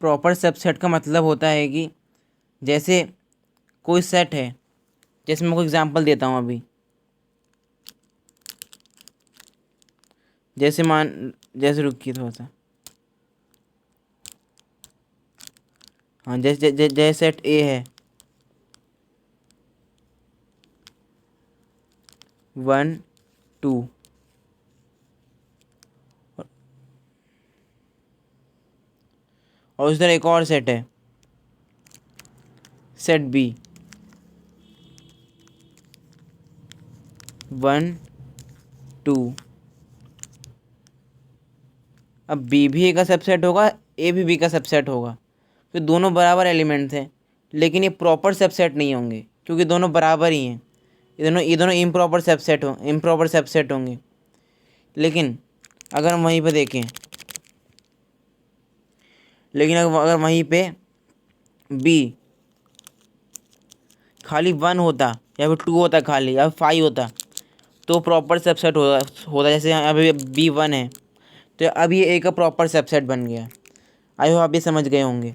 Proper subset का मतलब होता है कि जैसे कोई सेट है, जैसे मैं कोई एग्जांपल देता हूँ अभी। जैसे रुकिए थोड़ा सा। हाँ, जैसे सेट ए है 1 2, और उधर एक और सेट है सेट बी 1 2। अब बी भी ए का सबसेट होगा, ए भी बी का सबसेट होगा, तो दोनों बराबर एलिमेंट्स हैं। लेकिन ये प्रॉपर सबसेट नहीं होंगे क्योंकि दोनों बराबर ही हैं। ये दोनों इम्प्रॉपर सबसेट होंगे। लेकिन अगर हम वहीं पे देखें, लेकिन अगर वहीं पे बी खाली 1 होता या फिर 2 होता खाली या फिर 5 होता तो प्रॉपर सबसेट होता जैसे यहाँ अभी बी 1 है तो अब ये ए का प्रॉपर सबसेट बन गया। आई होप आप ये समझ गए होंगे।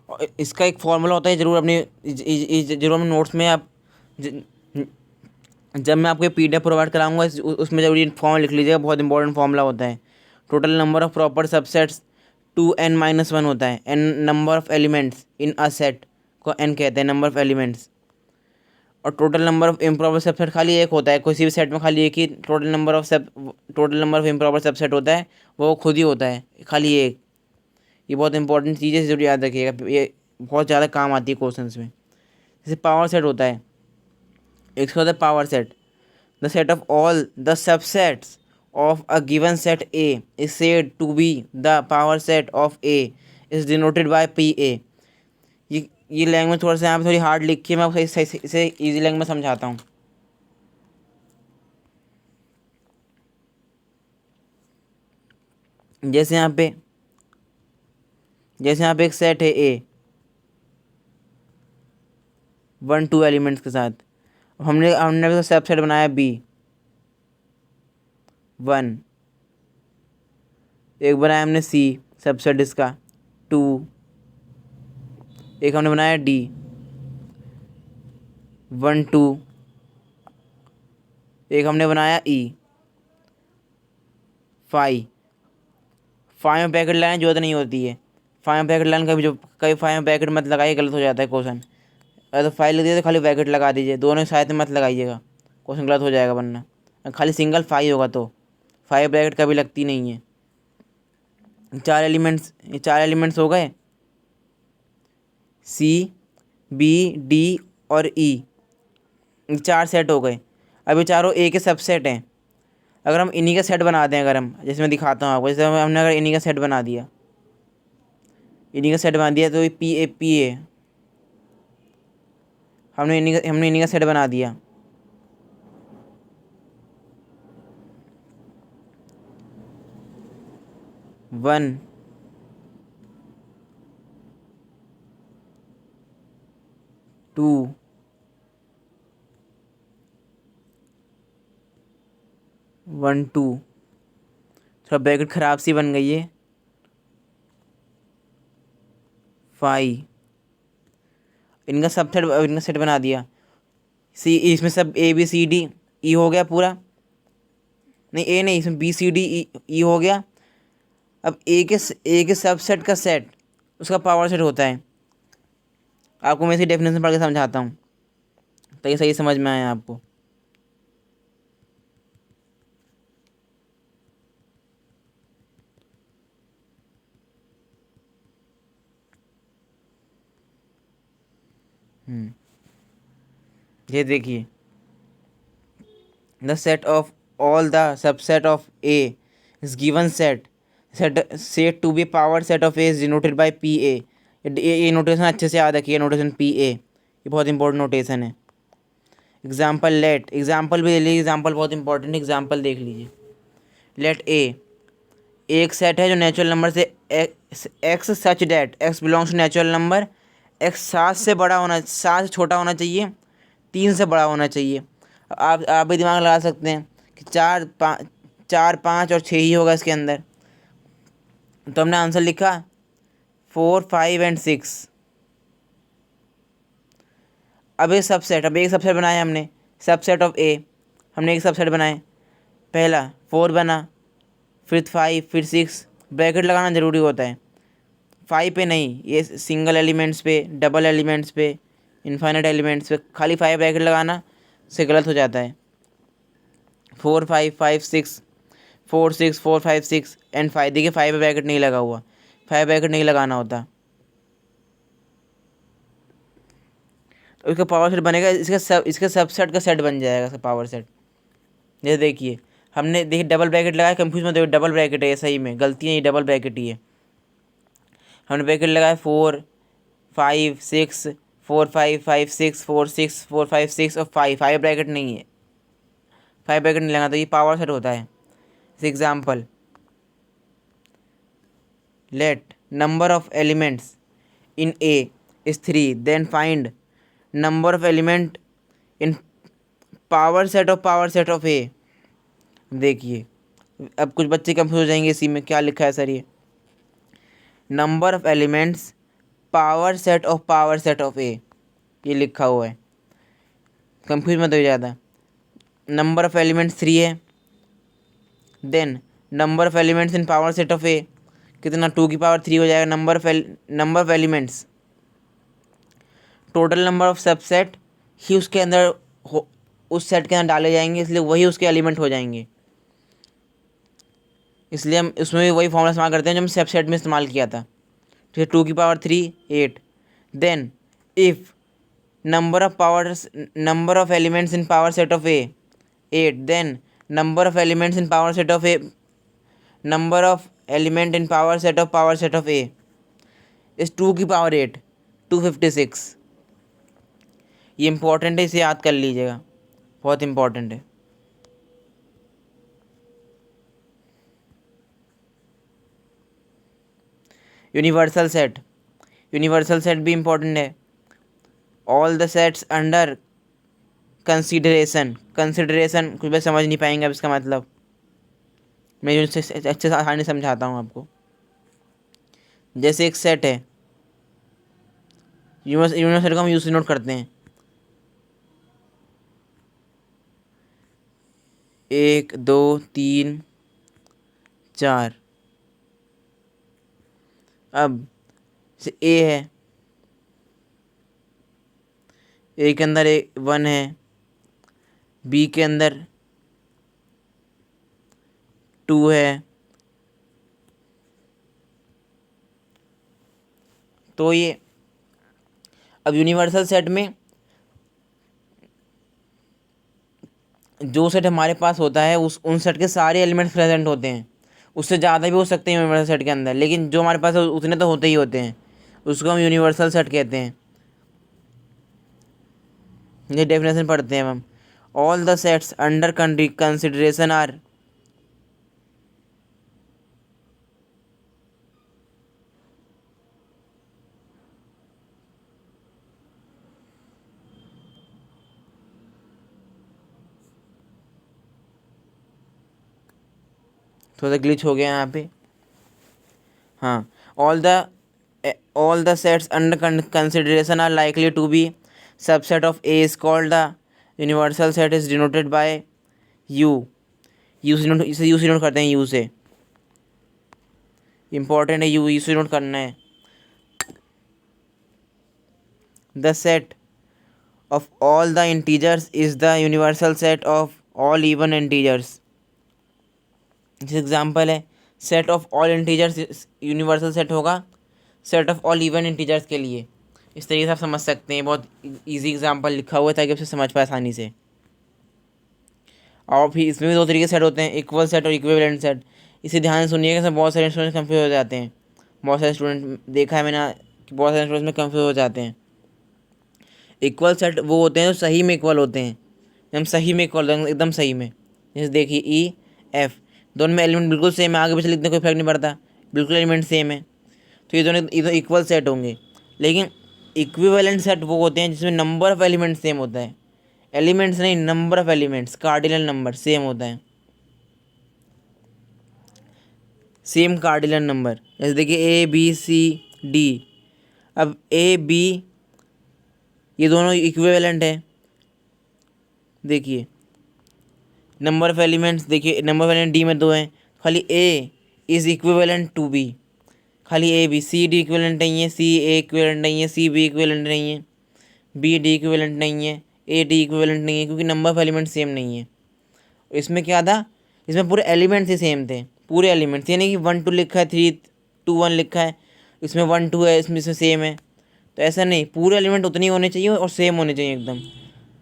और इसका एक फॉर्मूला होता है, ज़रूर अपने जरूर अपने नोट्स में आप ज- जब मैं आपको PDF प्रोवाइड कराऊंगा उसमें जरूर ये फॉर्म लिख लीजिएगा। बहुत इंपॉर्टेंट फॉर्मूला होता है। Total number of proper subsets 2n-1 होता है। n number of elements in a set को n कहते हैं, नंबर ऑफ एलिमेंट्स। और total number of improper subset खाली एक होता है, किसी भी सेट में खाली एक ही total number of improper subset होता है, वो खुद ही होता है खाली एक। ये बहुत इंपॉर्टेंट चीज़ है, जरूर याद रखिएगा, ये बहुत ज़्यादा काम आती है क्वेश्चंस में। जैसे पावर सेट होता है, एक होता है power set, the set of all the subsets of a given set A is said to be the power set of A is denoted by P A. ये लैंग्वेज थोड़ा सा यहाँ पे थोड़ी हार्ड लिखी है, मैं आपको इसे ईजी लैंग्वेज में समझाता हूँ। जैसे यहाँ पे एक सेट है ए 1 2 एलिमेंट्स के साथ। हमने हमने सबसेट बनाया बी 1। एक बनाया हमने सी सबसेट इसका 2। एक हमने बनाया डी 1 2। एक हमने बनाया ई 5। 5 में ब्रैकेट लगाने की जरूरत नहीं होती है। 5 में ब्रैकेट लगाने कभी 5 में ब्रैकेट मत लगाइए, गलत हो जाता है क्वेश्चन। अगर तो 5 लिख दिए तो खाली ब्रैकेट लगा दीजिए, दोनों साथ में मत लगाइएगा, क्वेश्चन गलत हो जाएगा। वरना खाली सिंगल 5 होगा तो 5 ब्रैकेट कभी लगती नहीं है। ये 4 एलिमेंट्स हो गए, सी बी डी और ई। 4 सेट हो गए। अब ये चारों ए के सबसेट हैं। अगर हम इन्हीं का सेट बना दें, अगर हम जैसे मैं दिखाता हूँ आपको, जैसे हमने अगर इन्हीं का सेट बना दिया, तो ये पी ए हमने इन्हीं का सेट बना दिया। वन 2 1 2। थोड़ा ब्रैकेट ख़राब सी बन गई है। 5 इनका सेट बना दिया। सी इसमें सब ए बी सी डी ई हो गया पूरा। नहीं, ए नहीं, इसमें बी सी डी ई हो गया। अब ए के सबसेट का सेट उसका पावर सेट होता है। आपको मैं इसी डेफिनेशन पढ़ के समझाता हूँ तो ये सही समझ में आया आपको। ये देखिए, the set of all the subset of A is given set to be power set of A is denoted by P A. ये नोटेशन अच्छे से याद रखिए, नोटेशन पी ए ये बहुत इंपॉर्टेंट नोटेशन है। एग्जाम्पल भी ले लीजिए, एग्जाम्पल बहुत इंपॉर्टेंट एग्जाम्पल देख लीजिए। लेट ए एक सेट है जो नेचुरल नंबर से x such that x belongs to natural number, x 7 से बड़ा होना, 7 से छोटा होना चाहिए, 3 से बड़ा होना चाहिए। आप भी दिमाग लगा सकते हैं कि 4 5 और 6 ही होगा इसके अंदर। तो हमने आंसर लिखा 4 5 एंड 6। अब एक सबसेट बनाया हमने, सबसेट ऑफ ए। हमने एक सबसेट बनाए, पहला 4 बना, फिर 5, फिर 6। ब्रैकेट लगाना ज़रूरी होता है, 5 पे नहीं, ये सिंगल एलिमेंट्स पे, डबल एलिमेंट्स पे, इनफाइनाइट एलिमेंट्स पे खाली 5 ब्रैकेट लगाना से गलत हो जाता है। 4 5 5 6, 4 6 4 5 6 एंड 5। देखिए 5 ब्रैकेट नहीं लगा हुआ, 5 ब्रैकेट नहीं लगाना होता। तो इसका पावर सेट बनेगा, इसका सबसेट का सेट बन जाएगा इसका पावर सेट। जैसे देखिए हमने डबल ब्रैकेट लगाया, कंफ्यूज मत हो, डबल ब्रैकेट है ये, सही में गलती है, ये डबल ब्रैकेट ही है। हमने ब्रैकेट लगाया 4 5 6 4 5 5 6 4 6 4 5 6 और 5 ब्रैकेट नहीं है, 5 ब्रैकेट नहीं लगाना, तो ये पावर सेट होता है। Example, let number of elements in a is 3, then find number of element in power set of a. देखिए अब कुछ बच्चे कंफ्यूज हो जाएंगे इसी में, क्या लिखा है सर ये, number of elements power set of a, ये लिखा हुआ है, कंफ्यूज मत हो ज़्यादा। नंबर ऑफ एलिमेंट्स 3 है, then number of elements in power set of a कितना, 2 की पावर 3 हो जाएगा। Number of elements, total number of subset ही उसके अंदर उस सेट के अंदर डाले जाएंगे, इसलिए वही उसके एलिमेंट हो जाएंगे। इसलिए हम उसमें भी वही फॉर्मूला इस्तेमाल करते हैं जो हम सबसेट में इस्तेमाल किया था। ठीक है, 2 की power 3 8, then if number of elements in power set of a 8, then number of elements in power set of a, number of element in power set of a इस 2 की पावर 8, 256। ये इंपॉर्टेंट है, इसे याद कर लीजिएगा, बहुत इंपॉर्टेंट है। यूनिवर्सल सेट भी इंपॉर्टेंट है। All the sets under consideration कुछ भी समझ नहीं पाएंगे अब इसका मतलब, मैं अच्छे से आसानी समझाता हूँ आपको। जैसे एक सेट है, यूनिवर्सल को हम यूज नोट करते हैं, 1 2 3 4। अब जैसे ए है, ए के अंदर 1 है, बी के अंदर 2 है, तो ये अब यूनिवर्सल सेट में जो सेट हमारे पास होता है उन सेट के सारे एलिमेंट्स प्रेजेंट होते हैं। उससे ज़्यादा भी हो सकते हैं यूनिवर्सल सेट के अंदर, लेकिन जो हमारे पास है उतने तो होते ही होते हैं, उसको हम यूनिवर्सल सेट कहते हैं। ये डेफिनेशन पढ़ते हैं हम, all the sets under consideration are, थोड़ा सा ग्लिच हो गया यहाँ पे। हाँ, all the sets under consideration are likely to be subset of A is called the universal set is denoted by U. इसे यू से डिनोट करते हैं, यू से, इंपॉर्टेंट है, यू से डिनोट करना है। The set of all the integers is the universal set of all even integers। जिस एग्जाम्पल है, set of all integers universal set होगा set of all even integers के लिए। इस तरीके से आप समझ सकते हैं, बहुत इजी एग्जाम्पल लिखा हुआ है ताकि आपसे समझ पाए आसानी से। और फिर इसमें भी 2 तरीके सेट होते हैं, इक्वल सेट और इक्विवेलेंट सेट। इसे ध्यान से सुनिएगा, इसमें बहुत सारे स्टूडेंट कंफ्यूज हो जाते हैं। बहुत सारे स्टूडेंट देखा है मैंने कि बहुत सारे स्टूडेंट्स में कंफ्यूज हो जाते हैं। इक्वल सेट वो होते हैं जो सही में इक्वल होते हैं, एकदम सही में इक्वल, एकदम सही में। जैसे देखिए ई एफ, दोनों में एलिमेंट बिल्कुल सेम है, आगे पीछे लिखने कोई फर्क नहीं पड़ता, बिल्कुल एलिमेंट सेम है, तो ये दोनों इक्वल सेट होंगे। लेकिन इक्विवेलेंट सेट वो होते हैं जिसमें नंबर ऑफ एलिमेंट सेम होता है, एलिमेंट्स नहीं, number of elements, cardinal number same होता है, सेम कार्डिनल नंबर। जैसे देखिए ए बी सी डी, अब ए बी ये दोनों इक्विवेलेंट है। देखिए नंबर ऑफ एलिमेंट्स, देखिए नंबर ऑफ एलिमेंट डी में 2 हैं, खाली a is equivalent to b, खाली a b, c d equivalent नहीं है, सी ए इक्विवेलेंट नहीं है, सी बी इक्विवेलेंट नहीं है, बी डी इक्विवेलेंट नहीं है, ए डी इक्विवेलेंट नहीं है, क्योंकि नंबर ऑफ एलिमेंट सेम नहीं है। इसमें क्या था, इसमें पूरे एलिमेंट्स ही सेम थे, पूरे एलिमेंट्स, यानी कि 1 2 लिखा है, 3 2 1 लिखा है, इसमें 1 2 है, इसमें सेम है। तो ऐसा नहीं, पूरे एलिमेंट उतनी होने चाहिए और सेम होने चाहिए एकदम,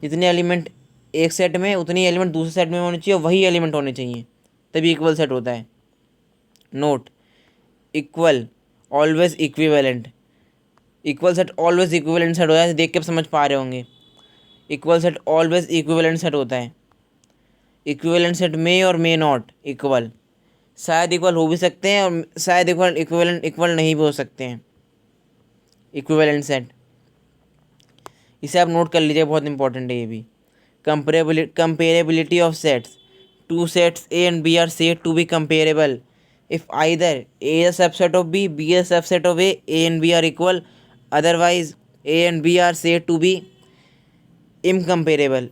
जितने एलिमेंट एक सेट में उतनी एलिमेंट दूसरे सेट में होने चाहिए, और वही एलिमेंट होने चाहिए, तभी इक्वल सेट होता है। Note, equal always equivalent, equal set always equivalent set होता है, देख के आप समझ पा रहे होंगे, equal set always equivalent set होता है। इक्विवेलेंट सेट में और मे नॉट इक्वल, शायद इक्वल हो भी सकते हैं और शायद इक्वल नहीं भी हो सकते हैं, इक्विवेलेंट सेट, इसे आप नोट कर लीजिए, बहुत इंपॉर्टेंट है ये भी। Comparability of sets, two sets A and B are said to be comparable if either A is a subset of B, B is a subset of A and B are equal, otherwise A and B are said to be incomparable.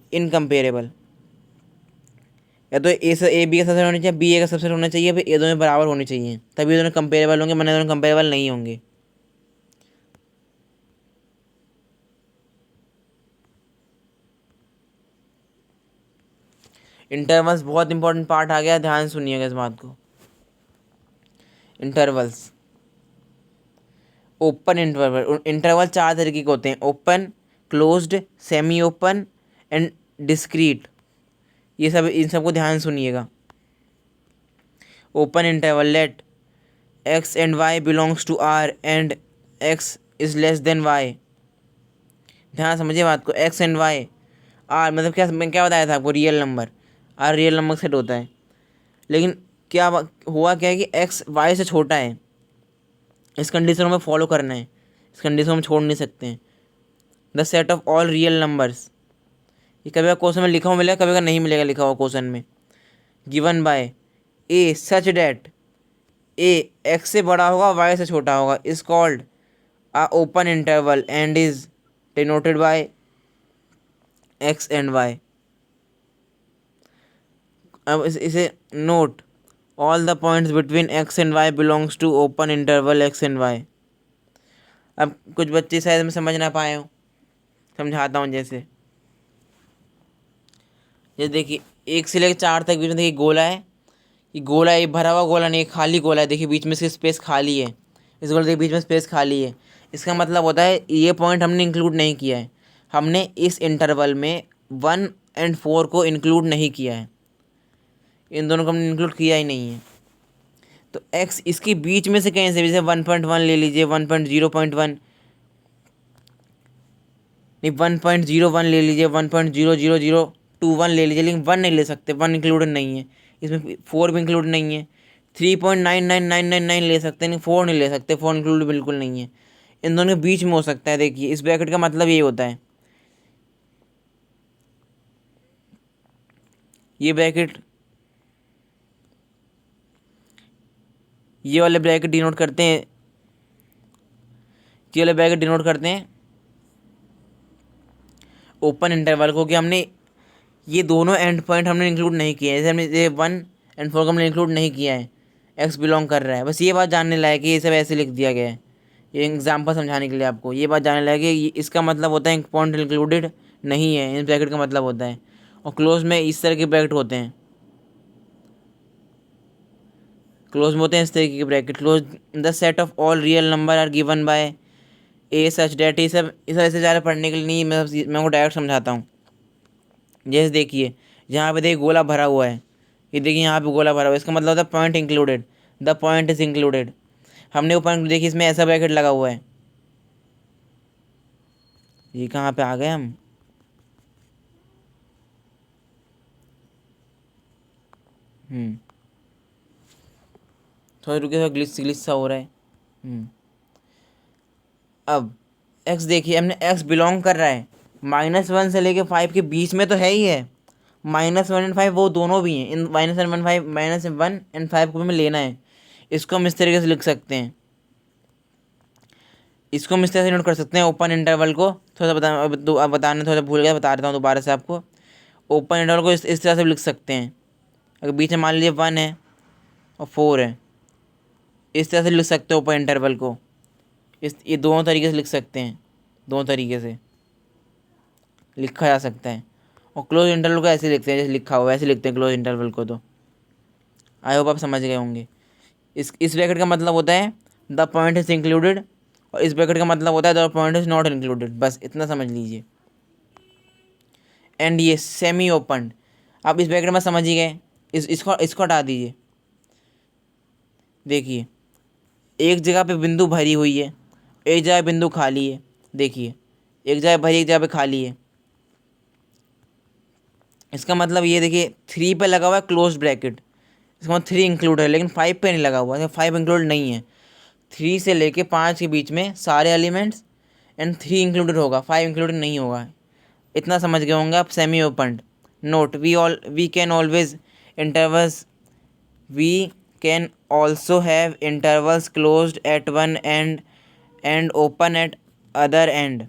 या तो A B का subset होना चाहिए, B ए का subset होना चाहिए, फिर ये दोनों बराबर होने चाहिए, तभी ये दोनों कंपेरेबल होंगे, वरना दोनों कंपेरेबल नहीं होंगे। इंटरवल्स बहुत इंपॉर्टेंट पार्ट आ गया, ध्यान सुनिएगा इस बात को। इंटरवल्स, ओपन इंटरवल, इंटरवल 4 तरीके के होते हैं, open, closed, semi open and discrete. ये सब, इन सबको ध्यान सुनिएगा। Open interval, let x and y belongs to R and x is less than y. ध्यान समझिए बात को, एक्स एंड वाई आर मतलब क्या, मैं क्या बताया था आपको, real number, R real number set होता है। लेकिन क्या हुआ क्या है कि एक्स वाई से छोटा है, इस कंडीशन में फॉलो करना है, इस कंडीशन में छोड़ नहीं सकते हैं। The set of all real numbers, ये कभी क्वेश्चन में लिखा हुआ मिलेगा, कभी नहीं मिलेगा लिखा हुआ क्वेश्चन में। Given by A such that A x से बड़ा होगा, वाई से छोटा होगा, is called a open interval and is denoted by x and y. अब इसे note, all the points between x and y belongs to open interval x and y. अब कुछ बच्चे शायद में समझ ना पाए हो, समझाता हूँ। जैसे देखिए 1 से लेकर 4 तक बीच में देखिए गोला है, ये गोला, ये भरा हुआ गोला नहीं, खाली गोला है, देखिए बीच में से स्पेस खाली है, इस गोले के बीच में स्पेस खाली है। इसका मतलब होता है ये पॉइंट हमने इंक्लूड नहीं किया है, हमने इस इंटरवल में 1 और 4 को इंक्लूड नहीं किया है, इन दोनों को हमने इंक्लूड किया ही नहीं है। तो x इसके बीच में से कहीं से, जैसे 1.1 ले लीजिए, 1.0.1 नहीं, 1.01 ले लीजिए, 1.00021 ले लीजिए, लेकिन 1 नहीं ले सकते, 1 इंक्लूडेड नहीं है इसमें, 4 भी इंक्लूड नहीं है। 3.99999 ले सकते हैं, नहीं 4 नहीं ले सकते, 4 इंक्लूड बिल्कुल नहीं है। इन दोनों के बीच में हो सकता है, देखिए इस ब्रैकेट का मतलब यही होता है, ये ब्रैकेट, ये वाले ब्रैकेट डिनोट करते हैं, ये वाले ब्रैकेट डिनोट करते हैं ओपन इंटरवल को, कि हमने ये दोनों एंड पॉइंट हमने इंक्लूड नहीं किए हैं, जैसे हमने ये 1 और 4 को हमने इंक्लूड नहीं किया है, एक्स बिलोंग कर रहा है, बस ये बात जानने लायक है, ये सब ऐसे लिख दिया गया है, ये एग्जाम्पल समझाने के लिए आपको ये बात जानने लायक है। इसका मतलब होता है पॉइंट इंक्लूडेड नहीं है, इन ब्रैकेट का मतलब होता है। और क्लोज में इस तरह के ब्रैकेट होते हैं, क्लोज में होते हैं इस तरीके के bracket, close the set of all real number are given by A such that, ये सब ऐसे ज़्यादा पढ़ने के लिए नहीं, मैं को डायरेक्ट समझाता हूँ। जैसे देखिए यहाँ पे देखिए गोला भरा हुआ है, ये देखिए यहाँ पे गोला भरा हुआ है, इसका मतलब होता है point included, the point is included. हमने वो पॉइंट देखिए, इसमें ऐसा ब्रैकेट लगा हुआ है, ये कहाँ पे आ गए हम, थोड़ा रुके, थोड़ा ग्लिच ग्लिच सा हो रहा है। अब एक्स देखिए, हमने एक्स बिलोंग कर रहा है -1 से लेके 5 के बीच में तो है ही है। -1 एंड 5 वो दोनों भी हैं, इन -1 एंड 5 को हमें लेना है। इसको हम इस तरीके से लिख सकते हैं, इसको हम इस तरह से नोट कर सकते हैं। ओपन इंटरवल को थोड़ा सा अब बताने थोड़ा सा भूल गया, बता देता हूँ दोबारा से आपको। ओपन इंटरवल को इस तरह से लिख सकते हैं, अगर बीच में मान लीजिए 1 है और 4 है, इस तरह से लिख सकते हैं ओपन इंटरवल को। ये दोनों तरीके से लिख सकते हैं, दोनों तरीके से लिखा जा सकता है। और क्लोज इंटरवल को ऐसे लिखते हैं जैसे लिखा हुआ है, ऐसे लिखते हैं क्लोज इंटरवल को। तो आई होप आप समझ गए होंगे। इस ब्रैकेट का मतलब होता है द पॉइंट इज इंक्लूडेड, और इस ब्रैकेट का मतलब होता है the point is not included. बस इतना समझ लीजिए। एंड ये सेमी ओपन, आप इस ब्रैकेट में समझ ही गए। इसको हटा दीजिए। देखिए, एक जगह पे बिंदु भरी हुई है, एक जगह बिंदु खाली है। देखिए, एक जगह भरी, एक जगह पे खाली है। इसका मतलब ये देखिए, 3 पे लगा हुआ है क्लोज ब्रैकेट, इसका मतलब 3 इंक्लूड है, लेकिन 5 पे नहीं लगा हुआ है, 5 इंक्लूड नहीं है। 3 से लेके 5 के बीच में सारे एलिमेंट्स एंड 3 इंक्लूडेड होगा, 5 इंक्लूडेड नहीं होगा। इतना समझ गए होंगे आप semi open. Note, we can always intervals, we can also have intervals closed at one end and open at other end.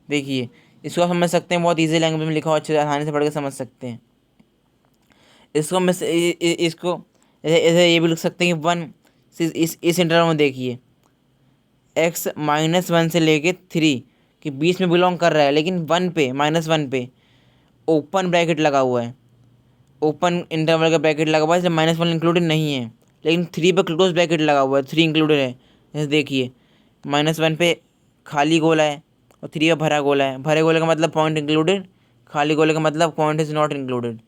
देखिए, इसको आप समझ सकते हैं, बहुत ईजी लैंग्वेज में लिखा हुआ, अच्छे से आसानी से पढ़ के समझ सकते हैं। इसको मैं इसको ऐसे ऐसे ये भी लिख सकते हैं कि 1 इस इंटरवल में देखिए, x -1 से लेके 3 के बीच में बिलोंग कर रहा है, लेकिन 1 पे -1 पे ओपन ब्रैकेट लगा हुआ है, ओपन इंटरवल का ब्रैकेट लगा हुआ है, इसलिए -1 इंक्लूडेड नहीं है। लेकिन 3 पे क्लोज ब्रैकेट लगा हुआ है, 3 इंक्लूडेड है। जैसे देखिए, -1 पे खाली गोला है और 3 पे भरा गोला है। भरे गोले का मतलब पॉइंट इंक्लूडेड, खाली गोले का मतलब पॉइंट इज नॉट इंक्लूडेड।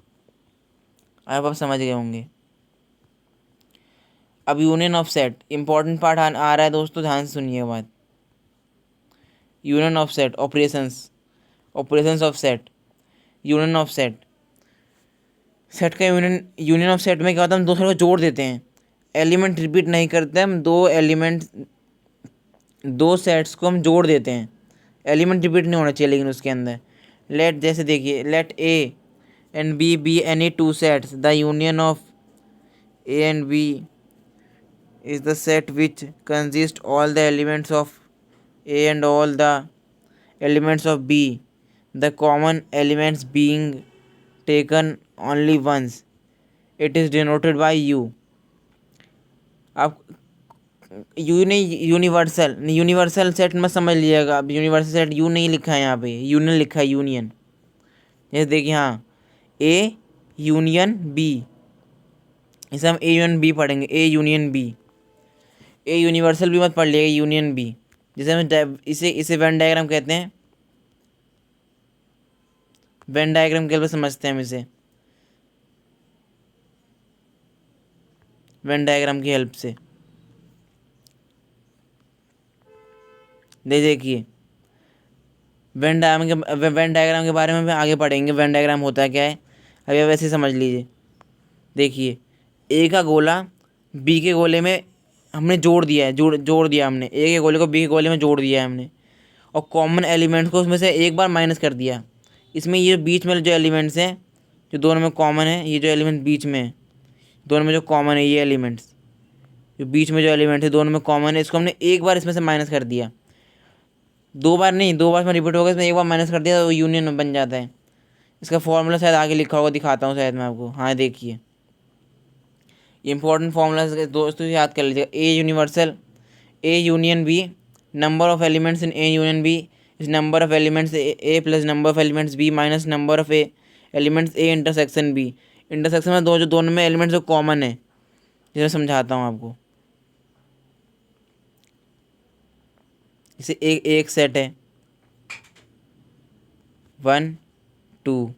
आप समझ गए होंगे। अब union of set, important part आ रहा है दोस्तों, ध्यान से सुनिए बात। Union of set, operations of set, union of set. Set का यूनियन ऑफ सेट में क्या होता है, हम दो सेट को जोड़ देते हैं, एलिमेंट रिपीट नहीं करते, हम दो सेट्स को हम जोड़ देते हैं। एलिमेंट रिपीट नहीं होना चाहिए लेकिन उसके अंदर। लेट, जैसे देखिए, let A and B any two sets, the union of A and B is the set which consists all the elements of A and all the elements of B, the common elements being taken only once. It is denoted by U. आप you नहीं, universal set में समझ लीजिएगा। अब universal set you नहीं लिखा है यहाँ पे, यूनियन लिखा है, यूनियन। जैसे देखिए, हाँ, ए यूनियन बी, इसे हम ए यूनियन बी पढ़ेंगे, A union B. A universal भी मत पढ़ लिएगा, यूनियन भी। जैसे हम इसे इसे वेन डायग्राम कहते हैं, वेन डायग्राम के हेल्प से समझते हैं हम इसे, वेन डायग्राम की हेल्प से। देखिए, वेन डायग्राम के बारे में भी आगे पढ़ेंगे, वेन डायग्राम होता है क्या है। अभी वैसे ही समझ लीजिए। देखिए, ए का गोला बी के गोले में हमने जोड़ दिया है, जोड़ दिया हमने, ए के गोले को बी के गोले में जोड़ दिया है हमने, और कॉमन एलिमेंट को उसमें से एक बार माइनस कर दिया। इसमें ये बीच में जो एलिमेंट्स हैं, जो दोनों में कॉमन है, ये जो एलिमेंट बीच में है, दोनों में जो कॉमन है, ये एलिमेंट्स जो बीच में जो एलिमेंट है दोनों में कॉमन है, इसको हमने एक बार इसमें से माइनस कर दिया। 2 बार नहीं, 2 बार इसमें रिपीट होगा, इसमें एक बार माइनस कर दिया तो यूनियन में बन जाता है। इसका फॉर्मूला शायद आगे लिखा होगा, दिखाता हूँ शायद मैं आपको। हाँ, देखिए, इंपॉर्टेंट फॉर्मूला दोस्तों याद कर लीजिएगा। A universal, A union B, number of elements in A union B is number of elements A plus number of elements B minus number of A elements A intersection B. Intersection में जो दोनों में elements जो common है, जिसे समझाता हूँ आपको। इसे एक सेट है 1 2